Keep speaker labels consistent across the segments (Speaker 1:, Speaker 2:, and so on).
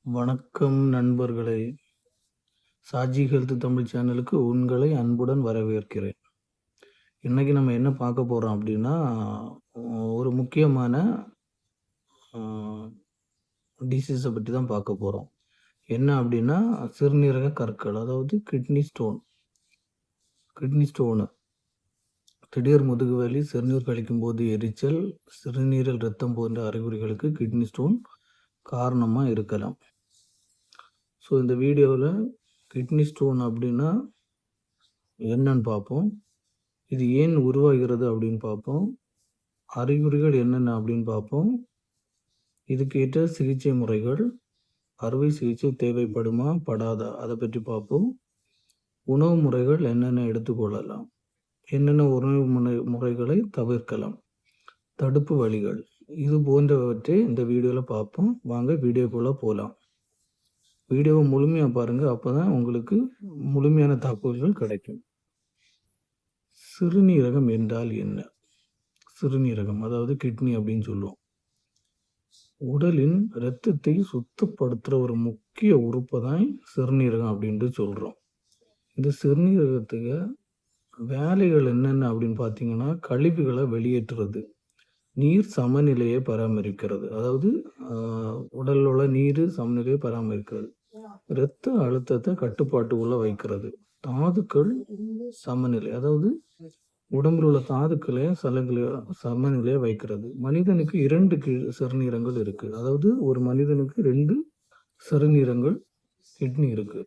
Speaker 1: வணக்கம் நண்பர்களே! சாஜி ஹெல்த் தமிழ் சேனலுக்கு உங்களை அன்புடன் வரவேற்கிறேன். இன்னைக்கு நம்ம என்ன பார்க்க போறோம் அப்படின்னா, ஒரு முக்கியமான அ டிசீஸ பத்தி தான் பார்க்க போறோம். என்ன அப்படின்னா, சிறுநீரக கற்கள், அதாவது கிட்னி ஸ்டோனு. திடீர் முதுகுவலி, சிறுநீர் கழிக்கும்போது எரிச்சல், சிறுநீரில் இரத்தம் போன்ற அறிகுறிகளுக்கு கிட்னி ஸ்டோன் காரணமா இருக்கலாம். ஸோ இந்த வீடியோவில் கிட்னி ஸ்டோன் அப்படின்னா என்னன்னு பார்ப்போம். இது ஏன் உருவாகிறது அப்படின்னு பார்ப்போம். அறிகுறிகள் என்னென்ன அப்படின்னு பார்ப்போம். இதுக்கேற்ற சிகிச்சை முறைகள், அறுவை சிகிச்சை தேவைப்படுமா படாதா அதை பற்றி பார்ப்போம். உணவு முறைகள் என்னென்ன எடுத்துக்கொள்ளலாம், என்னென்ன உணவு முறைகளை தவிர்க்கலாம், தடுப்பு வழிகள், இது போன்றவற்றை இந்த வீடியோவில் பார்ப்போம். வாங்க வீடியோக்குள்ளே போகலாம். வீடியோவை முழுமையாக பாருங்கள், அப்போ தான் உங்களுக்கு முழுமையான தகவல்கள் கிடைக்கும். சிறுநீரகம் என்றால் என்ன? சிறுநீரகம் அதாவது கிட்னி அப்படின்னு சொல்லுவோம். உடலின் இரத்தத்தை சுத்தப்படுத்துகிற ஒரு முக்கிய உறுப்பை தான் சிறுநீரகம் அப்படின்ட்டு சொல்கிறோம். இந்த சிறுநீரகத்துக்கு வேலைகள் என்னென்ன அப்படின்னு பார்த்தீங்கன்னா, கழிவுகளை வெளியேற்றுறது, நீர் சமநிலையை பராமரிக்கிறது, அதாவது உடலில் உள்ள நீர் சமநிலையை பராமரிக்கிறது, இரத்த அழுத்தத்தை கட்டுப்பாட்டுக்குள்ளே வைக்கிறது, தாதுக்கள் சமநிலை, அதாவது உடம்பில் உள்ள தாதுக்களை சமநிலையை வைக்கிறது. மனிதனுக்கு 2 சிறுநீரகங்கள் இருக்கு, அதாவது ஒரு மனிதனுக்கு 2 சிறுநீரகங்கள் கிட்னி இருக்கு.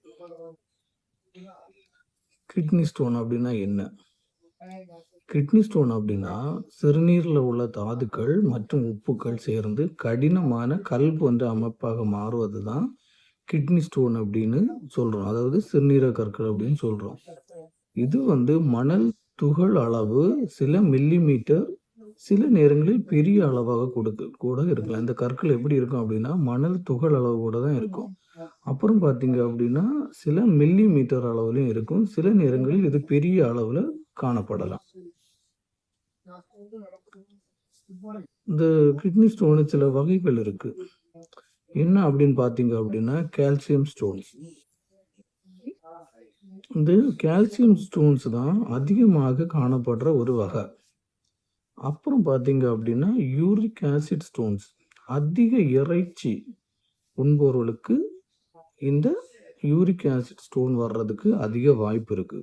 Speaker 1: கிட்னி ஸ்டோன் அப்படின்னா என்ன? கிட்னி ஸ்டோன் அப்படின்னா சிறுநீரில் உள்ள தாதுக்கள் மற்றும் உப்புக்கள் சேர்ந்து கடினமான கல் போன்ற அமைப்பாக மாறுவது தான் கிட்னி ஸ்டோன் அப்படின்னு சொல்றோம். அதாவது சிறுநீரக கற்கள் அப்படின்னு சொல்றோம். இது மணல் துகள் அளவு சில மில்லிமீட்டர், சில நேரங்களில் பெரிய அளவாக கூட இருக்கலாம். இந்த கற்கள் எப்படி இருக்கும் அப்படின்னா, மணல் துகள் அளவு கூட தான் இருக்கும். அப்புறம் பார்த்தீங்க அப்படின்னா, சில மில்லிமீட்டர் அளவுலையும் இருக்கும். சில நேரங்களில் இது பெரிய அளவில் காணப்படலாம். இந்த கிட்னி ஸ்டோனு சில வகைகள் இருக்கு. என்ன அப்படின்னு பார்த்தீங்க அப்படின்னா, கால்சியம் ஸ்டோன்ஸ். இந்த கால்சியம் ஸ்டோன்ஸ் தான் அதிகமாக காணப்படுற ஒரு வகை. அப்புறம் பார்த்தீங்க அப்படின்னா, யூரிக் ஆசிட் ஸ்டோன்ஸ். அதிக இறைச்சி உண்பவர்களுக்கு இந்த யூரிக் ஆசிட் ஸ்டோன் வர்றதுக்கு அதிக வாய்ப்பு இருக்கு.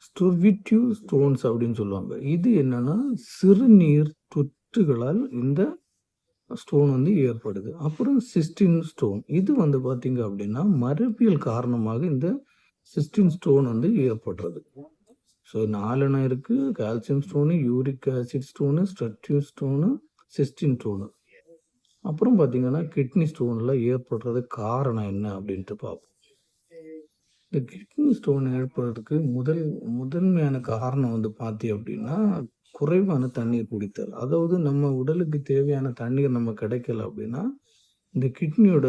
Speaker 1: ஸ்டோர்விட்டிவ் ஸ்டோன்ஸ் அப்படின்னு சொல்லுவாங்க. இது என்னன்னா, சிறுநீர் தொற்றுகளால் இந்த ஸ்டோன் ஏற்படுது. அப்புறம் சிஸ்டின் ஸ்டோன். இது பார்த்தீங்க அப்படின்னா, மரபியல் காரணமாக இந்த சிஸ்டின் ஸ்டோன் ஏற்படுறது. ஸோ 4 இருக்கு: calcium stone, uric acid stone, struvite stone, cystine stone. அப்புறம் பார்த்தீங்கன்னா, கிட்னி ஸ்டோனில் ஏற்படுறது காரணம் என்ன அப்படின்ட்டு பார்ப்போம். இந்த கிட்னி ஸ்டோன் ஏற்படுறதுக்கு முதன்மையான காரணம் பார்த்தீங்க அப்படின்னா, குறைவான தண்ணீர் குடித்தல். அதாவது நம்ம உடலுக்கு தேவையான தண்ணீர் நம்ம கிடைக்கல அப்படின்னா, இந்த கிட்னியோட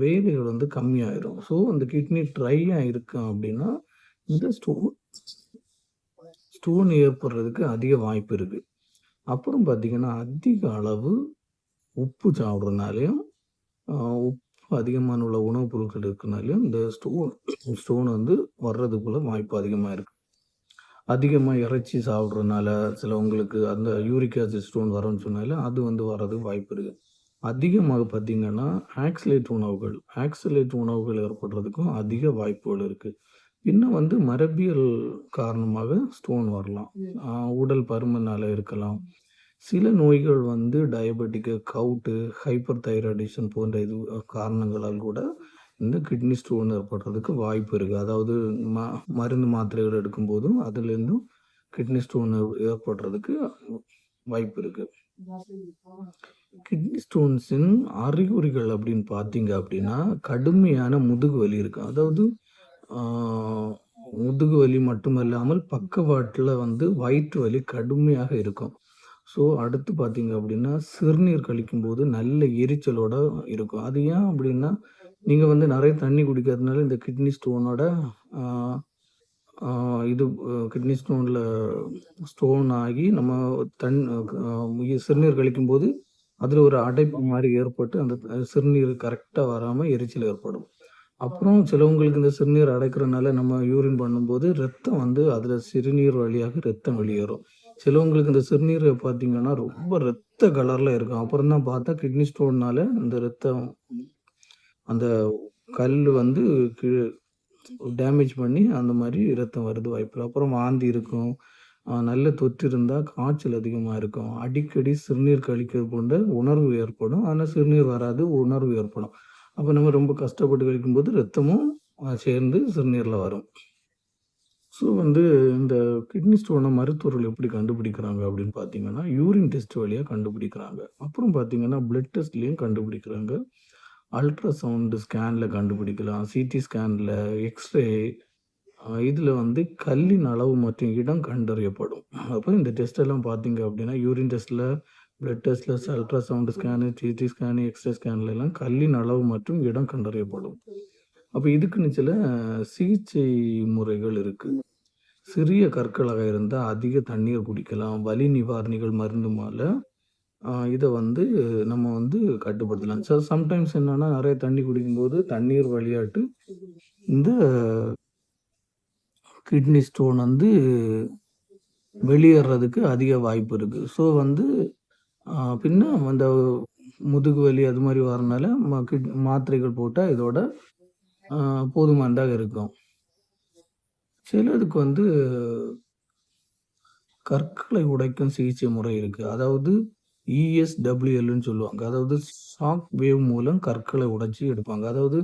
Speaker 1: வேலைகள் கம்மியாயிரும். ஸோ அந்த கிட்னி ட்ரையாக இருக்கு அப்படின்னா, இந்த ஸ்டோன் ஏற்படுறதுக்கு அதிக வாய்ப்பு இருக்கு. அப்புறம் பார்த்தீங்கன்னா, அதிக அளவு உப்பு சாப்பிட்றதுனாலையும், உப்பு அதிகமான உள்ள உணவுப் பொருட்கள் இருக்கிறனாலையும் இந்த ஸ்டோன் வர்றதுக்குள்ள வாய்ப்பு அதிகமாக இருக்கு. அதிகமாக இறைச்சி சாப்பிட்றதுனால சிலவங்களுக்கு அந்த யூரிக் ஆசிட் ஸ்டோன் வரும்னு சொன்னால அது வர்றதுக்கு வாய்ப்பு இருக்குது. அதிகமாக பார்த்தீங்கன்னா, ஆக்சலேட் உணவுகள் ஏற்படுறதுக்கும் அதிக வாய்ப்புகள் இருக்குது. இன்னும் மரபியல் காரணமாக ஸ்டோன் வரலாம். உடல் பருமனால் இருக்கலாம். சில நோய்கள் டயபெட்டிக்கு, கவுட்டு, ஹைப்பர் தைராய்டிசம் போன்ற காரணங்களால் கூட இந்த கிட்னி ஸ்டோன் ஏற்படுறதுக்கு வாய்ப்பு இருக்குது. அதாவது மருந்து மாத்திரைகள் எடுக்கும்போதும் அதுலேருந்தும் கிட்னி ஸ்டோன் ஏற்படுறதுக்கு வாய்ப்பு இருக்குது. கிட்னி ஸ்டோன்ஸின் அறிகுறிகள் அப்படின்னு பார்த்தீங்க அப்படின்னா, கடுமையான முதுகு வலி இருக்கு. அதாவது முதுகு வலி மட்டுமல்லாமல் பக்கவாட்டில் வயிற்று வலி கடுமையாக இருக்கும். ஸோ அடுத்து பார்த்தீங்க அப்படின்னா, சிறுநீர் கழிக்கும்போது நல்ல எரிச்சலோட இருக்கும். அது ஏன் அப்படின்னா, நீங்கள் நிறைய தண்ணி குடிக்கிறதுனால இந்த கிட்னி ஸ்டோனோட கிட்னி ஸ்டோன் ஆகி நம்ம சிறுநீர் கழிக்கும்போது அதில் ஒரு அடைப்பு மாதிரி ஏற்பட்டு அந்த சிறுநீர் கரெக்டாக வராமல் எரிச்சல் ஏற்படும். அப்புறம் சிலவங்களுக்கு இந்த சிறுநீர் அடைக்கிறனால நம்ம யூரின் பண்ணும்போது ரத்தம் வந்து அதில் சிறுநீர் வழியாக ரத்தம் வெளியேறும். சிலவங்களுக்கு இந்த சிறுநீர் பார்த்தீங்கன்னா ரொம்ப ரத்த கலரில் இருக்கும். அப்புறம் தான் பார்த்தா கிட்னி ஸ்டோன்னால இந்த ரத்தம் அந்த கல் வந்து டேமேஜ் பண்ணி அந்த மாதிரி ரத்தம் வருது வாய்ப்பில்ல. அப்புறம் வாந்தி இருக்கும். நல்ல தொற்று இருந்தால் காய்ச்சல் அதிகமாக இருக்கும். அடிக்கடி சிறுநீர் கழிக்கிறது போன்ற உணர்வு ஏற்படும். ஆனால் சிறுநீர் வராது, உணர்வு ஏற்படும். அப்போ நம்ம ரொம்ப கஷ்டப்பட்டு கழிக்கும்போது ரத்தமும் சேர்ந்து சிறுநீரில் வரும். ஸோ வந்து இந்த கிட்னி ஸ்டோனை மருத்துவர்கள் எப்படி கண்டுபிடிக்கிறாங்க அப்படின்னு பார்த்தீங்கன்னா, யூரின் டெஸ்ட் வழியாக கண்டுபிடிக்கிறாங்க. அப்புறம் பார்த்தீங்கன்னா, பிளட் டெஸ்ட்லேயும் கண்டுபிடிக்கிறாங்க. அல்ட்ராசவுண்டு ஸ்கேனில் கண்டுபிடிக்கலாம். சிடி ஸ்கேனில், எக்ஸ்ரே இதில் வந்து கல்லின் அளவு மற்றும் இடம் கண்டறியப்படும். அப்போ இந்த டெஸ்ட் எல்லாம் பார்த்தீங்க அப்படின்னா, யூரின் டெஸ்ட்டில், பிளட் டெஸ்ட்டில், ultrasound scan, CT scan, X ray ஸ்கேன்ல எல்லாம் கல்லின் அளவு மற்றும் இடம் கண்டறியப்படும். அப்போ இதுக்குன்னு சில சிகிச்சை முறைகள் இருக்குது. சிறிய கற்களாக இருந்தால் அதிக தண்ணீர் குடிக்கலாம். வலி நிவாரணிகள் மருந்து மேலே இதை வந்து நம்ம வந்து கட்டுப்படுத்தலாம். சம்டைம்ஸ் என்னன்னா நிறைய தண்ணி குடிக்கும்போது தண்ணீர் வழியாட்டு இந்த கிட்னி ஸ்டோன் வந்து வெளியேறதுக்கு அதிக வாய்ப்பு இருக்குது. ஸோ வந்து பின்ன அந்த முதுகு வலி அது மாதிரி வரனால மாத்திரைகள் போட்டால் இதோட போதுமானதாக இருக்கும். சிலதுக்கு வந்து கற்களை உடைக்கும் சிகிச்சை முறை இருக்குது. அதாவது ESWLன்னு சொல்லுவாங்க. அதாவது ஷாக் வேவ் மூலம் கற்களை உடைச்சி எடுப்பாங்க. அதாவது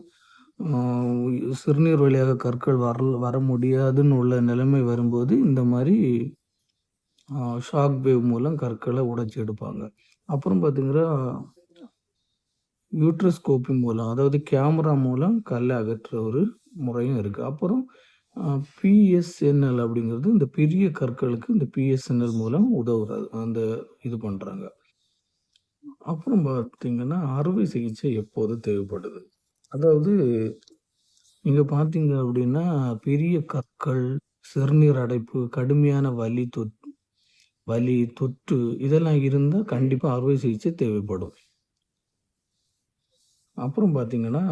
Speaker 1: சிறுநீர் வழியாக கற்கள் வர முடியாதுன்னு உள்ள நிலைமை வரும்போது இந்த மாதிரி ஷாக் வேவ் மூலம் கற்களை உடைச்சி எடுப்பாங்க. அப்புறம் பார்த்தீங்கன்னா யூட்ரோஸ்கோப்பி மூலம், அதாவது கேமரா மூலம் கல்லை அகற்ற ஒரு முறையும் இருக்குது. அப்புறம் PSNL அப்படிங்கிறது இந்த பெரிய கற்களுக்கு இந்த PSNL மூலம் உதவுறது அந்த இது பண்ணுறாங்க. அப்புறம் பார்த்தீங்கன்னா அறுவை சிகிச்சை எப்போது தேவைப்படுது. அதாவது நீங்கள் பார்த்தீங்க அப்படின்னா பெரிய கற்கள், சிறுநீர் அடைப்பு, கடுமையான வலி, தொற்று இதெல்லாம் இருந்தால் கண்டிப்பாக அறுவை சிகிச்சை தேவைப்படும். அப்புறம் பார்த்தீங்கன்னா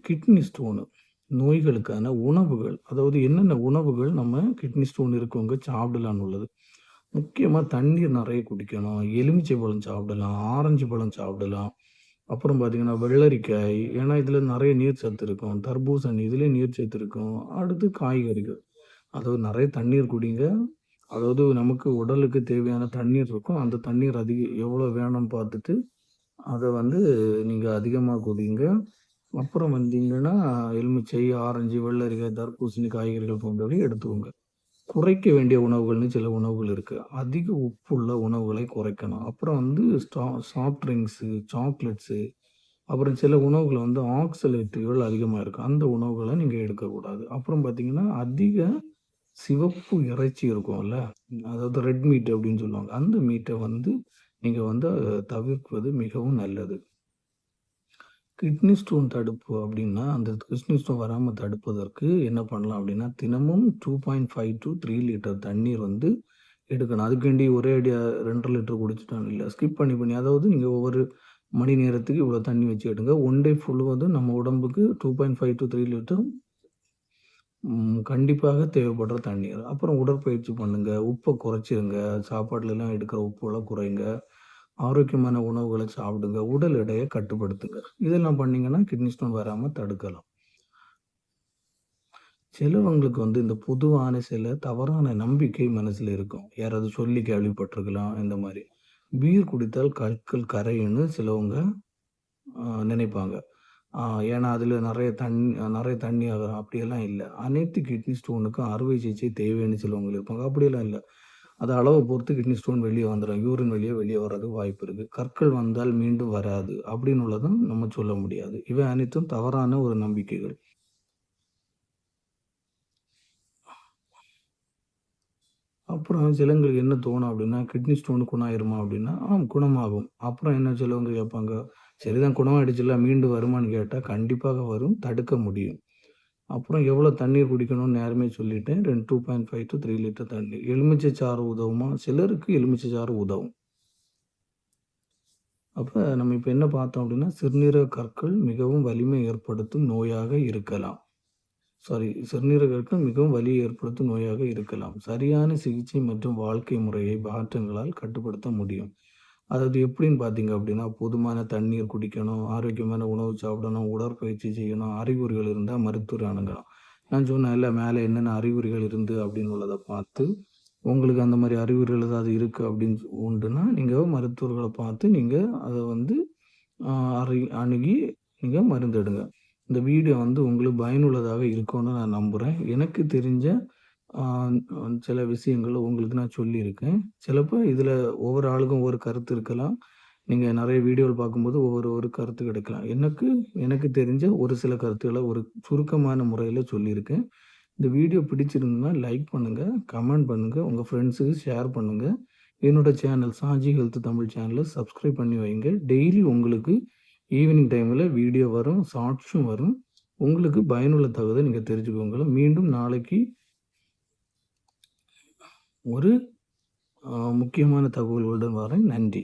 Speaker 1: கிட்னி ஸ்டோனு நோய்களுக்கான உணவுகள், அதாவது என்னென்ன உணவுகள் நம்ம கிட்னி ஸ்டோன் இருக்கவங்க சாப்பிடலான்னு உள்ளது. முக்கியமாக தண்ணீர் நிறைய குடிக்கணும். எலுமிச்சை பழம் சாப்பிடலாம், ஆரஞ்சு பழம் சாப்பிடலாம். அப்புறம் பார்த்தீங்கன்னா வெள்ளரிக்காய், ஏன்னா இதில் நிறைய நீர் சத்து இருக்கும். தர்பூசணி இதுலேயும் நீர் சத்து இருக்கும். அடுத்து காய்கறிகள், அதாவது நிறைய தண்ணீர் குடிங்க. அதாவது நமக்கு உடலுக்கு தேவையான தண்ணீர் இருக்கும். அந்த தண்ணீர் எவ்வளோ வேணும்னு பார்த்துட்டு அதை வந்து நீங்கள் அதிகமாக குடிங்க. அப்புறம் வந்தீங்கன்னா எலுமிச்சை, ஆரஞ்சு, வெள்ளரிக்காய், தர்பூசணி, காய்கறிகள் போன்றவை எடுத்துக்கோங்க. குறைக்க வேண்டிய உணவுகள்னு சில உணவுகள் இருக்குது. அதிக உப்புள்ள உணவுகளை குறைக்கணும். அப்புறம் வந்து சாஃப்ட் ட்ரிங்க்ஸு, சாக்லேட்ஸு, அப்புறம் சில உணவுகள் வந்து ஆக்சலேட்டுகள் அதிகமாக இருக்கும். அந்த உணவுகளை நீங்கள் எடுக்கக்கூடாது. அப்புறம் பார்த்தீங்கன்னா அதிக சிவப்பு இறைச்சி இருக்கும்ல, அதாவது ரெட் மீட் அப்படின்னு சொல்லுவாங்க. அந்த மீட்டை வந்து நீங்கள் வந்து தவிர்ப்பது மிகவும் நல்லது. கிட்னி ஸ்டோன் தடுப்பு அப்படின்னா அந்த கிட்னி ஸ்டோன் வராமல் தடுப்பதற்கு என்ன பண்ணலாம் அப்படின்னா, தினமும் 2.5 to 3 லிட்டர் தண்ணீர் வந்து எடுக்கணும். அதுக்காண்டி ஒரே அடியாக 2 லிட்டர் குடிச்சிட்டாலும் இல்லை, ஸ்கிப் பண்ணி அதாவது நீங்கள் ஒவ்வொரு மணி நேரத்துக்கு இவ்வளோ தண்ணி வச்சு எடுங்க. ஒன் டே ஃபுல்லுவதும் நம்ம உடம்புக்கு 2.5 to 3 லிட்டர் கண்டிப்பாக தேவைப்படுற தண்ணீர். அப்புறம் உடற்பயிற்சி பண்ணுங்கள், உப்பை குறைச்சிருங்க, சாப்பாட்டுலலாம் எடுக்கிற உப்பெல்லாம் குறைங்க, ஆரோக்கியமான உணவுகளை சாப்பிடுங்க, உடல் எடையை கட்டுப்படுத்துங்க. இதெல்லாம் பண்ணிங்கன்னா கிட்னி ஸ்டோன் வராமல் தடுக்கலாம். சிலவங்களுக்கு வந்து இந்த பொதுவான சில தவறான நம்பிக்கை மனசில் இருக்கும். யாராவது சொல்லி கேள்விப்பட்டிருக்கலாம் இந்த மாதிரி. பீர் குடித்தால் கற்கள் கரையுன்னு சிலவங்க நினைப்பாங்க. ஏன்னா அதில் நிறைய தண்ணி ஆகும். அப்படியெல்லாம் இல்லை. அனைத்து கிட்னி ஸ்டோனுக்கும் அறுவை சிகிச்சை தேவைன்னு சிலவங்க இருப்பாங்க. அப்படியெல்லாம் இல்லை. அது அளவை பொறுத்து கிட்னி ஸ்டோன் வெளியே வந்துடும். யூரின் வெளியே வர்றதுக்கு வாய்ப்பு இருக்குது. கற்கள் வந்தால் மீண்டும் வராது அப்படின்னு உள்ளதும் நம்ம சொல்ல முடியாது. இவை அனைத்தும் தவறான ஒரு நம்பிக்கைகள். அப்புறம் சிலங்களுக்கு என்ன தோணும் அப்படின்னா, கிட்னி ஸ்டோனு குணமாயிருமா அப்படின்னா, குணமாகும். அப்புறம் என்ன சிலவங்க கேட்பாங்க, சரிதான் குணமாயிடுச்சுல்ல மீண்டும் வருமான்னு கேட்டால் கண்டிப்பாக வரும், தடுக்க முடியும். அப்புறம் எவ்வளோ தண்ணீர் குடிக்கணும்னு நேரமே சொல்லிட்டேன். 2.5 to 3 லிட்டர் தண்ணீர். எலுமிச்சை சாறு உதவுமா? சிலருக்கு எலுமிச்சை சாறு உதவும். அப்போ நம்ம இப்போ என்ன பார்த்தோம் அப்படின்னா, சிறுநீரக கற்கள் மிகவும் வலிமை ஏற்படுத்தும் நோயாக இருக்கலாம். சிறுநீரக கற்கள் மிகவும் வலியை ஏற்படுத்தும் நோயாக இருக்கலாம். சரியான சிகிச்சை மற்றும் வாழ்க்கை முறையை மாற்றங்களால் கட்டுப்படுத்த முடியும். அதாவது எப்படின்னு பார்த்தீங்க அப்படின்னா, போதுமான தண்ணீர் குடிக்கணும், ஆரோக்கியமான உணவு சாப்பிடணும், உடற்பயிற்சி செய்யணும், அறிகுறிகள் இருந்தால் மருத்துவரை அணுகலாம். நான் சொன்னேன்ல மேலே என்னென்ன அறிகுறிகள் இருந்து அப்படின்னு உள்ளத பார்த்து, உங்களுக்கு அந்த மாதிரி அறிகுறிகள் ஏதாவது இருக்குது அப்படின்னு உண்டுன்னா, நீங்கள் மருத்துவர்களை பார்த்து நீங்கள் அதை வந்து அணுகி நீங்கள் மருந்து எடுங்க. இந்த வீடியோ வந்து உங்களுக்கு பயனுள்ளதாக இருக்கும்னு நான் நம்புகிறேன். எனக்கு தெரிஞ்ச சில விஷயங்கள உங்களுக்கு நான் சொல்லியிருக்கேன். சிலப்போ இதில் ஒவ்வொரு ஆளுக்கும் ஒவ்வொரு கருத்து இருக்கலாம். நீங்கள் நிறைய வீடியோவில் பார்க்கும்போது ஒரு கருத்து கிடைக்கலாம். எனக்கு தெரிஞ்ச ஒரு சில கருத்துக்களை ஒரு சுருக்கமான முறையில் சொல்லியிருக்கேன். இந்த வீடியோ பிடிச்சிருந்ததுன்னா லைக் பண்ணுங்கள், கமெண்ட் பண்ணுங்கள், உங்கள் ஃப்ரெண்ட்ஸுக்கு ஷேர் பண்ணுங்கள். என்னோட சேனல் சாஜி ஹெல்த் தமிழ் சேனலை சப்ஸ்கிரைப் பண்ணி வைங்க. டெய்லி உங்களுக்கு ஈவினிங் டைமில் வீடியோ வரும், ஷார்ட்ஸும் வரும். உங்களுக்கு பயனுள்ள தகவலை நீங்கள் தெரிஞ்சுக்கோங்க. மீண்டும் நாளைக்கு ஒரு முக்கியமான தகவல்களுடன் வரேன். நன்றி.